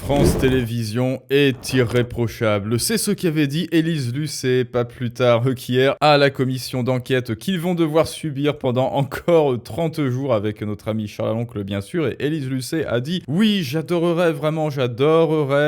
France Télévisions est irréprochable. C'est ce qu'avait dit Élise Lucet, pas plus tard qu'hier, à la commission d'enquête qu'ils vont devoir subir pendant encore 30 jours avec notre ami Charles Aloncle, bien sûr. Et Élise Lucet a dit « Oui, j'adorerais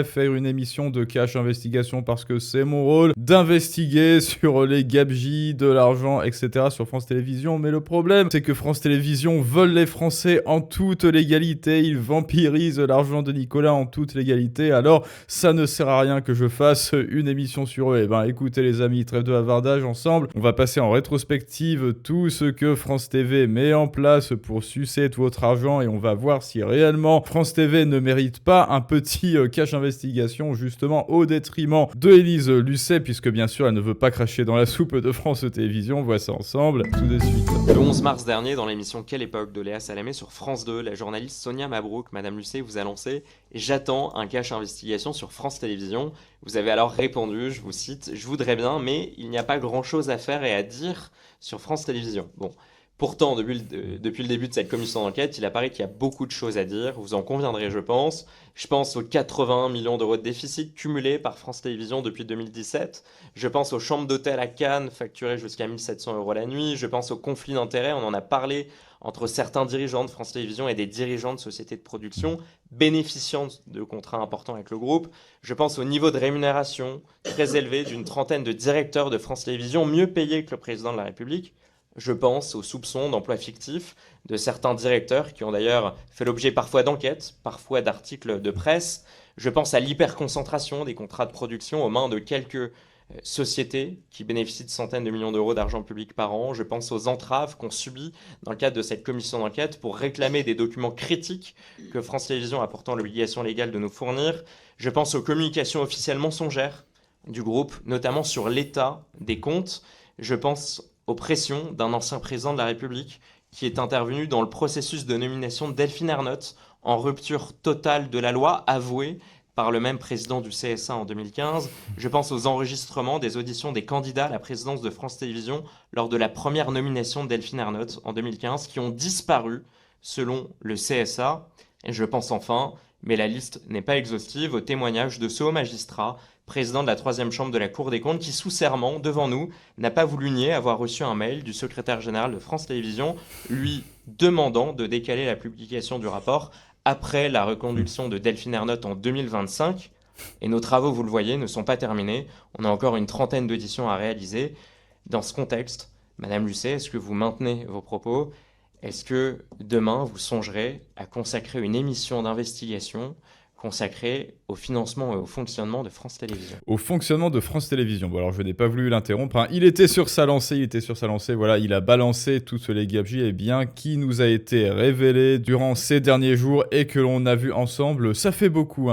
faire une émission de cash investigation parce que c'est mon rôle d'investiguer sur les gabegies, de l'argent, etc. sur France Télévisions. Mais le problème, c'est que France Télévisions vole les Français en toute légalité. Ils vampirisent l'argent de Nicolas en toute légalité. Alors, ça ne sert à rien que je fasse une émission sur eux. Eh ben, écoutez les amis, trêve de bavardage ensemble. On va passer en rétrospective tout ce que France TV met en place pour sucer tout votre argent et on va voir si réellement France TV ne mérite pas un petit cash investigation justement au détriment de Élise Lucet, puisque bien sûr elle ne veut pas cracher dans la soupe de France Télévisions. On voit ça ensemble tout de suite. Le 11 mars dernier, dans l'émission Quelle époque de Léa Salamé sur France 2, la journaliste Sonia Mabrouk, Madame Lucet, vous a lancé « J'attends un cash investigation sur France Télévisions ». Vous avez alors répondu, je vous cite « Je voudrais bien, mais il n'y a pas grand-chose à faire et à dire sur France Télévisions ». Bon. Pourtant, depuis le début de cette commission d'enquête, il apparaît qu'il y a beaucoup de choses à dire. Vous en conviendrez, je pense. Je pense aux 81 millions d'euros de déficit cumulés par France Télévisions depuis 2017. Je pense aux chambres d'hôtel à Cannes facturées jusqu'à 1 700 € la nuit. Je pense aux conflits d'intérêts, on en a parlé, entre certains dirigeants de France Télévisions et des dirigeants de sociétés de production bénéficiant de contrats importants avec le groupe. Je pense au niveau de rémunération très élevé d'une trentaine de directeurs de France Télévisions, mieux payés que le président de la République. Je pense aux soupçons d'emplois fictifs de certains directeurs qui ont d'ailleurs fait l'objet parfois d'enquêtes, parfois d'articles de presse. Je pense à l'hyperconcentration des contrats de production aux mains de quelques sociétés qui bénéficient de centaines de millions d'euros d'argent public par an. Je pense aux entraves qu'on subit dans le cadre de cette commission d'enquête pour réclamer des documents critiques que France Télévisions a pourtant l'obligation légale de nous fournir. Je pense aux communications officielles mensongères du groupe, notamment sur l'état des comptes. Je pense aux pressions d'un ancien président de la République qui est intervenu dans le processus de nomination de Delphine Ernotte en rupture totale de la loi avouée par le même président du CSA en 2015. Je pense aux enregistrements des auditions des candidats à la présidence de France Télévisions lors de la première nomination de Delphine Ernotte en 2015 qui ont disparu selon le CSA. Et je pense enfin, mais la liste n'est pas exhaustive, au témoignage de ce haut magistrat, président de la 3e chambre de la Cour des comptes, qui sous serment, devant nous, n'a pas voulu nier avoir reçu un mail du secrétaire général de France Télévisions lui demandant de décaler la publication du rapport après la reconduction de Delphine Ernotte en 2025. Et nos travaux, vous le voyez, ne sont pas terminés. On a encore une trentaine d'auditions à réaliser. Dans ce contexte, Madame Lucet, est-ce que vous maintenez vos propos ? Est-ce que demain, vous songerez à consacrer une émission d'investigation consacré au financement et au fonctionnement de France Télévisions. Au fonctionnement de France Télévisions. Bon, alors je n'ai pas voulu l'interrompre. Hein. Il était sur sa lancée, voilà, il a balancé toutes les gabegies et bien qui nous a été révélé durant ces derniers jours et que l'on a vu ensemble. Ça fait beaucoup,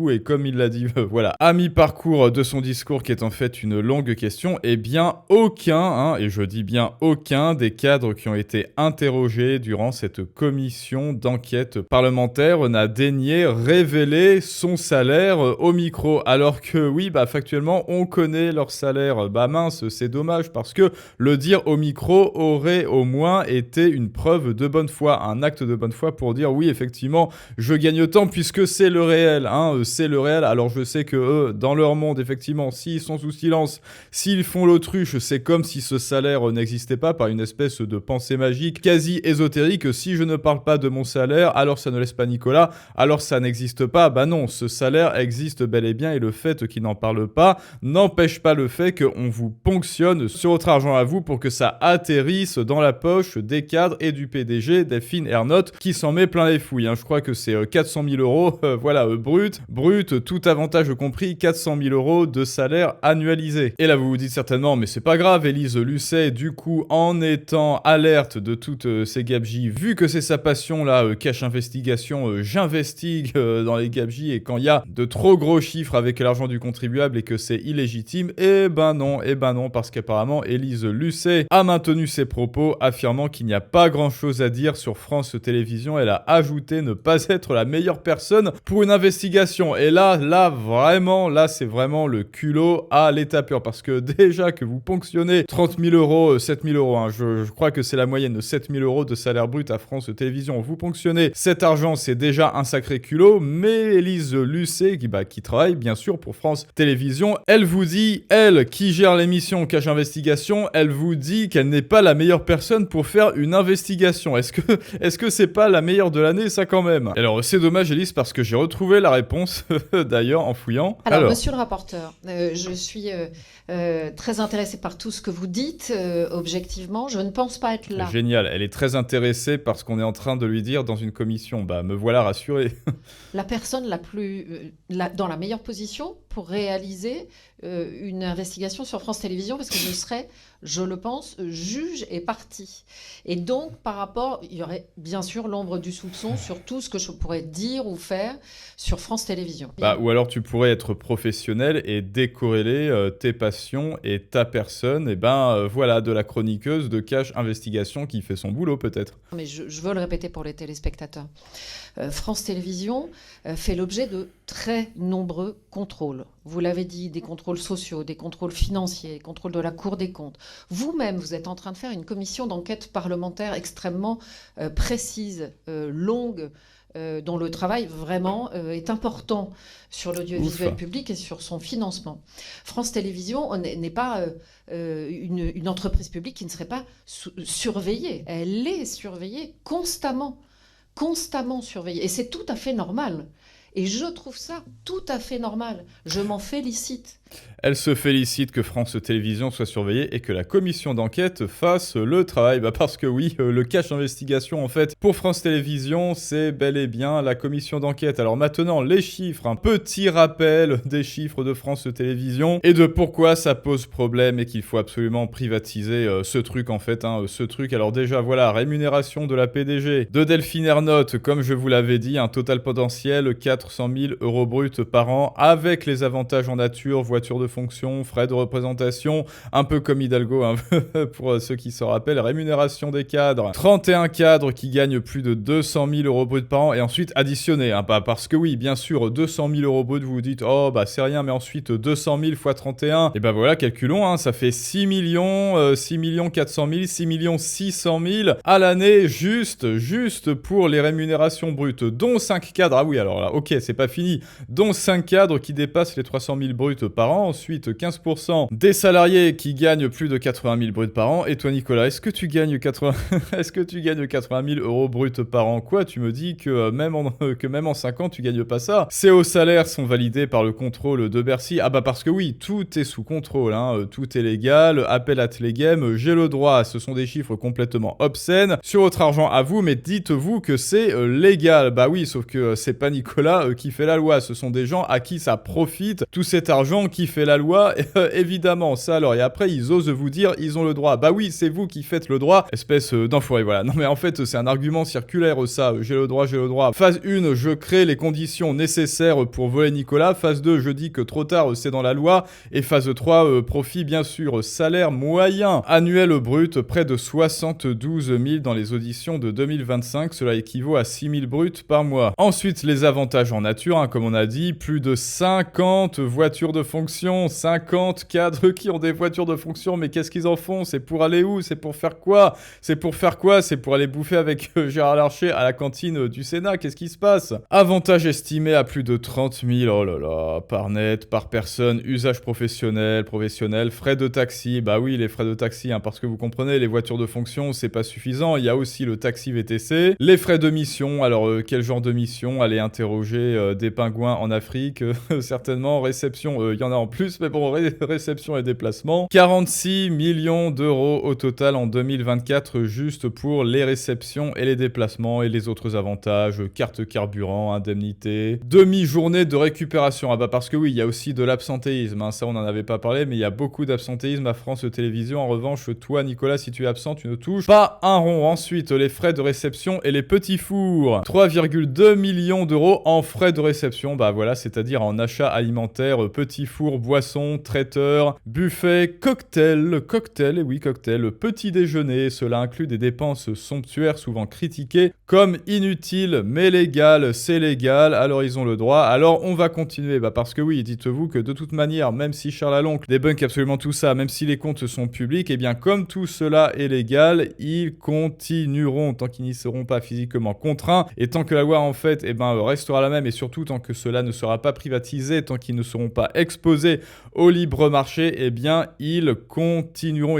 et comme il l'a dit, voilà, à mi-parcours de son discours qui est en fait une longue question, eh bien aucun, et je dis bien aucun, des cadres qui ont été interrogés durant cette commission d'enquête parlementaire n'a daigné révéler son salaire au micro, alors que oui, factuellement, on connaît leur salaire. Mince, c'est dommage, parce que le dire au micro aurait au moins été une preuve de bonne foi, un acte de bonne foi pour dire oui, effectivement, je gagne tant puisque c'est le réel, c'est le réel. Alors je sais que eux, dans leur monde, effectivement, s'ils sont sous silence, s'ils font l'autruche, c'est comme si ce salaire n'existait pas par une espèce de pensée magique quasi ésotérique. Si je ne parle pas de mon salaire, alors ça ne laisse pas Nicolas, alors ça n'existe pas. Non, ce salaire existe bel et bien et le fait qu'il n'en parle pas n'empêche pas le fait qu'on vous ponctionne sur votre argent à vous pour que ça atterrisse dans la poche des cadres et du PDG, Delphine Ernotte, qui s'en met plein les fouilles. Je crois que c'est 400 000 €, brut, tout avantage compris, 400 000 € de salaire annualisé. Et là, vous vous dites certainement, mais c'est pas grave, Élise Lucet, du coup, en étant alerte de toutes ces gabegies, vu que c'est sa passion, là, cash investigation, j'investigue dans les gabegies et quand il y a de trop gros chiffres avec l'argent du contribuable et que c'est illégitime, eh ben non, parce qu'apparemment Élise Lucet a maintenu ses propos affirmant qu'il n'y a pas grand chose à dire sur France Télévisions. Elle a ajouté ne pas être la meilleure personne pour une investigation. Et là, c'est vraiment le culot à l'état pur, parce que déjà que vous ponctionnez 30 000 €, 7 000 €, je crois que c'est la moyenne de 7 000 € de salaire brut à France Télévisions, vous ponctionnez cet argent, c'est déjà un sacré culot, mais Élise Lucet, qui travaille bien sûr pour France Télévisions, elle vous dit, elle qui gère l'émission Cache Investigation, elle vous dit qu'elle n'est pas la meilleure personne pour faire une investigation. Est-ce que c'est pas la meilleure de l'année, ça quand même? Alors c'est dommage, Élise, parce que j'ai retrouvé la réponse d'ailleurs en fouillant. Alors, monsieur le rapporteur, je suis très intéressée par tout ce que vous dites, objectivement. Je ne pense pas être là. Génial, elle est très intéressée par ce qu'on est en train de lui dire dans une commission. Me voilà rassuré. La personne dans la meilleure position pour réaliser une investigation sur France Télévisions, parce que je serai, je le pense, juge et partie. Et donc, par rapport, il y aurait bien sûr l'ombre du soupçon sur tout ce que je pourrais dire ou faire sur France Télévisions. Ou alors tu pourrais être professionnel et décorréler tes passions et ta personne, voilà, de la chroniqueuse de Cache Investigation qui fait son boulot peut-être. Mais je veux le répéter pour les téléspectateurs. France Télévisions fait l'objet de très nombreux contrôles. Vous l'avez dit, des contrôles sociaux, des contrôles financiers, des contrôles de la Cour des comptes. Vous-même, vous êtes en train de faire une commission d'enquête parlementaire extrêmement précise, longue, dont le travail vraiment est important sur l'audiovisuel public et sur son financement. France Télévisions n'est pas une entreprise publique qui ne serait pas surveillée. Elle est surveillée constamment surveillée. Et c'est tout à fait normal. Et je trouve ça tout à fait normal. Je m'en félicite. Elle se félicite que France Télévisions soit surveillée et que la commission d'enquête fasse le travail. Parce que oui, le Cache Investigation, en fait, pour France Télévisions, c'est bel et bien la commission d'enquête. Alors maintenant, les chiffres, un petit rappel des chiffres de France Télévisions et de pourquoi ça pose problème et qu'il faut absolument privatiser ce truc, en fait. Ce truc, alors déjà, voilà, rémunération de la PDG de Delphine Ernotte, comme je vous l'avais dit, un total potentiel 400 000 € bruts par an, avec les avantages en nature, voiture de fonction, frais de représentation, un peu comme Hidalgo, pour ceux qui s'en rappellent, rémunération des cadres, 31 cadres qui gagnent plus de 200 000 € bruts par an, et ensuite additionné, parce que oui, bien sûr, 200 000 € bruts, vous vous dites, c'est rien, mais ensuite 200 000 fois 31, et voilà, calculons, ça fait 6 400 000, 6 600 000 à l'année, juste pour les rémunérations brutes, dont 5 cadres, ah oui, alors là, ok, c'est pas fini, dont 5 cadres qui dépassent les 300 000 bruts par an, ensuite 15% des salariés qui gagnent plus de 80 000 bruts par an. Et toi, Nicolas, est-ce que tu gagnes 80 000 € bruts par an? Quoi, tu me dis que même en 5 ans, tu gagnes pas ça? Ces hauts salaires sont validés par le contrôle de Bercy. Parce que oui, tout est sous contrôle, tout est légal, appel à Télégame, j'ai le droit, ce sont des chiffres complètement obscènes sur votre argent à vous, mais dites-vous que c'est légal. Oui, sauf que c'est pas Nicolas qui fait la loi, ce sont des gens à qui ça profite, tout cet argent qui fait la loi, évidemment, ça alors, et après ils osent vous dire, ils ont le droit. Oui, c'est vous qui faites le droit, espèce d'enfoiré, voilà. Non mais en fait, c'est un argument circulaire ça, j'ai le droit. Phase 1, je crée les conditions nécessaires pour voler Nicolas. Phase 2, je dis que trop tard, c'est dans la loi. Et phase 3, profit bien sûr, salaire moyen annuel brut, près de 72 000 dans les auditions de 2025, cela équivaut à 6 000 bruts par mois. Ensuite, les avantages en nature, comme on a dit, plus de 50 voitures de fonction, 50 cadres qui ont des voitures de fonction, mais qu'est-ce qu'ils en font? C'est pour aller où? C'est pour faire quoi? C'est pour aller bouffer avec Gérard Larcher à la cantine du Sénat, qu'est-ce qui se passe? Avantages estimés à plus de 30 000, oh là là, par net, par personne, usage professionnel, frais de taxi, oui, les frais de taxi, parce que vous comprenez, les voitures de fonction, c'est pas suffisant, il y a aussi le taxi VTC, les frais de mission, alors quel genre de mission? Aller interroger des pingouins en Afrique, certainement, réception, il y en a en plus, mais bon, réception et déplacement. 46 millions d'euros au total en 2024, juste pour les réceptions et les déplacements et les autres avantages, carte carburant, indemnité, demi-journée de récupération. Parce que oui, il y a aussi de l'absentéisme, ça on n'en avait pas parlé, mais il y a beaucoup d'absentéisme à France Télévisions. En revanche, toi, Nicolas, si tu es absent, tu ne touches pas un rond. Ensuite, les frais de réception et les petits fours. 3,2 millions d'euros en frais de réception, voilà, c'est-à-dire en achat alimentaire, petits fours, boissons, traiteurs, buffet, cocktail, et oui, cocktail, petit déjeuner. Cela inclut des dépenses somptuaires souvent critiquées comme inutiles, mais légales, c'est légal, alors ils ont le droit. Alors on va continuer, parce que oui, dites-vous que de toute manière, même si Charles Aloncle débunk absolument tout ça, même si les comptes sont publics, comme tout cela est légal, ils continueront tant qu'ils n'y seront pas physiquement contraints, et tant que la loi en fait restera la même, et surtout tant que cela ne sera pas privatisé, tant qu'ils ne seront pas exposés au libre marché, eh bien, ils continueront.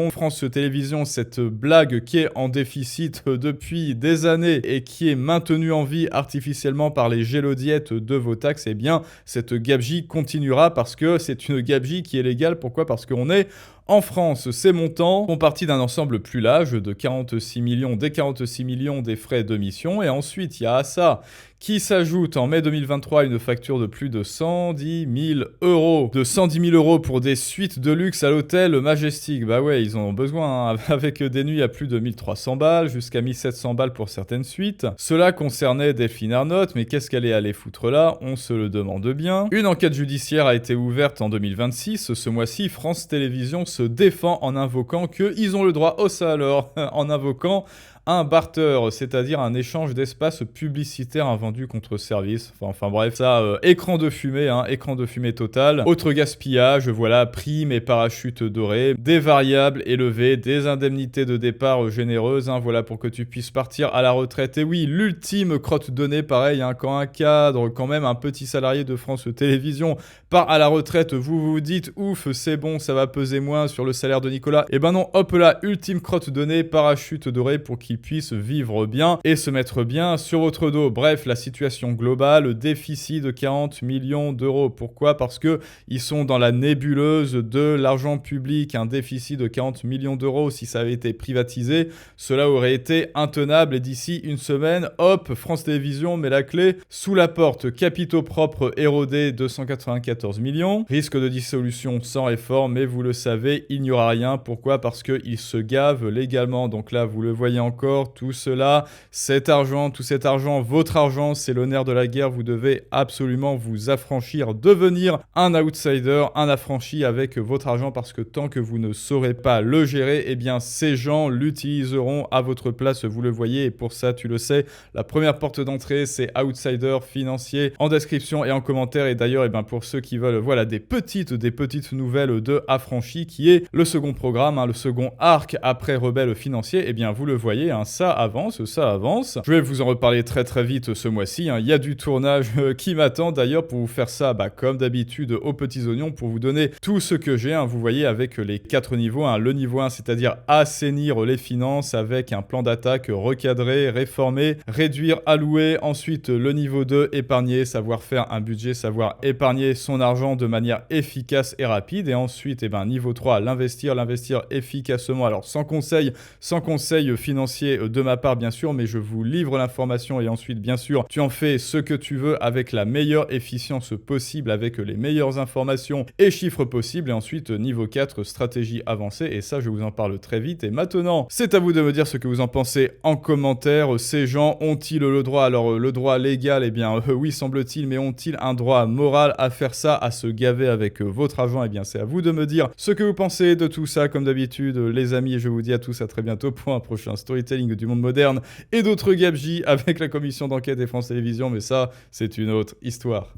France Télévisions, cette blague qui est en déficit depuis des années et qui est maintenue en vie artificiellement par les gélodiettes de vos taxes, eh bien, cette gabegie continuera parce que c'est une gabegie qui est légale. Pourquoi ? Parce qu'on est en France. Ces montants font partie d'un ensemble plus large de 46 millions, des frais de mission. Et ensuite, il y a à ça qui s'ajoute en mai 2023 une facture de plus de 110 000 euros. De 110 000 euros pour des suites de luxe à l'hôtel Majestic. Bah ouais, ils en ont besoin, hein, avec des nuits à plus de 1300 balles, jusqu'à 1700 balles pour certaines suites. Cela concernait Delphine Arnault, mais qu'est-ce qu'elle est allée foutre là ? On se le demande bien. Une enquête judiciaire a été ouverte en 2026. Ce mois-ci, France Télévisions se défend en invoquant qu'ils ont le droit, oh ça alors, en invoquant un barter, c'est-à-dire un échange d'espace publicitaire invendu contre service. Enfin bref, ça, écran de fumée total. Autre gaspillage, voilà, primes et parachutes dorés, des variables élevées, des indemnités de départ généreuses, hein, voilà, pour que tu puisses partir à la retraite. Et oui, l'ultime crotte de nez, pareil, hein, quand un cadre, quand même un petit salarié de France Télévisions part à la retraite, vous vous dites, ouf, c'est bon, ça va peser moins sur le salaire de Nicolas. Et ben non, hop là, ultime crotte de nez, parachute doré pour qu'il puisse vivre bien et se mettre bien sur votre dos. Bref, la situation globale, déficit de 40 millions d'euros. Pourquoi ? Parce que ils sont dans la nébuleuse de l'argent public. Un déficit de 40 millions d'euros, si ça avait été privatisé, cela aurait été intenable. Et d'ici une semaine, hop, France Télévisions met la clé sous la porte. Capitaux propres érodés, 294 millions. Risque de dissolution sans réforme, mais vous le savez, il n'y aura rien. Pourquoi ? Parce qu'ils se gavent légalement. Donc là, vous le voyez encore, tout cela, tout cet argent, votre argent, c'est le nerf de la guerre. Vous devez absolument vous affranchir, devenir un outsider, un affranchi avec votre argent, parce que tant que vous ne saurez pas le gérer, eh bien ces gens l'utiliseront à votre place, vous le voyez. Et pour ça, tu le sais, la première porte d'entrée, c'est outsider financier, en description et en commentaire. Et d'ailleurs, eh bien, pour ceux qui veulent, voilà, des petites nouvelles de Affranchi, qui est le second programme, hein, le second arc après Rebelle Financier, eh bien vous le voyez, hein, ça avance. Je vais vous en reparler très vite ce mois-ci, hein. Il y a du tournage qui m'attend d'ailleurs pour vous faire ça, comme d'habitude, aux petits oignons, pour vous donner tout ce que j'ai, hein, vous voyez, avec les 4 niveaux, hein. Le niveau 1, c'est-à-dire assainir les finances avec un plan d'attaque recadré, réformé, réduire, allouer. Ensuite, le niveau 2, épargner, savoir faire un budget, savoir épargner son argent de manière efficace et rapide. Et ensuite, niveau 3, l'investir efficacement. Alors sans conseil financier de ma part, bien sûr, mais je vous livre l'information et ensuite, bien sûr, tu en fais ce que tu veux avec la meilleure efficience possible, avec les meilleures informations et chiffres possibles. Et ensuite, niveau 4, stratégie avancée. Et ça, je vous en parle très vite. Et maintenant, c'est à vous de me dire ce que vous en pensez en commentaire. Ces gens ont-ils le droit ? Alors, le droit légal, eh bien, oui, semble-t-il, mais ont-ils un droit moral à faire ça, à se gaver avec votre argent ? Eh bien, c'est à vous de me dire ce que vous pensez de tout ça. Comme d'habitude, les amis, et je vous dis à tous à très bientôt pour un prochain storytelling du monde moderne et d'autres gabegies avec la commission d'enquête et France Télévisions. Mais ça, c'est une autre histoire.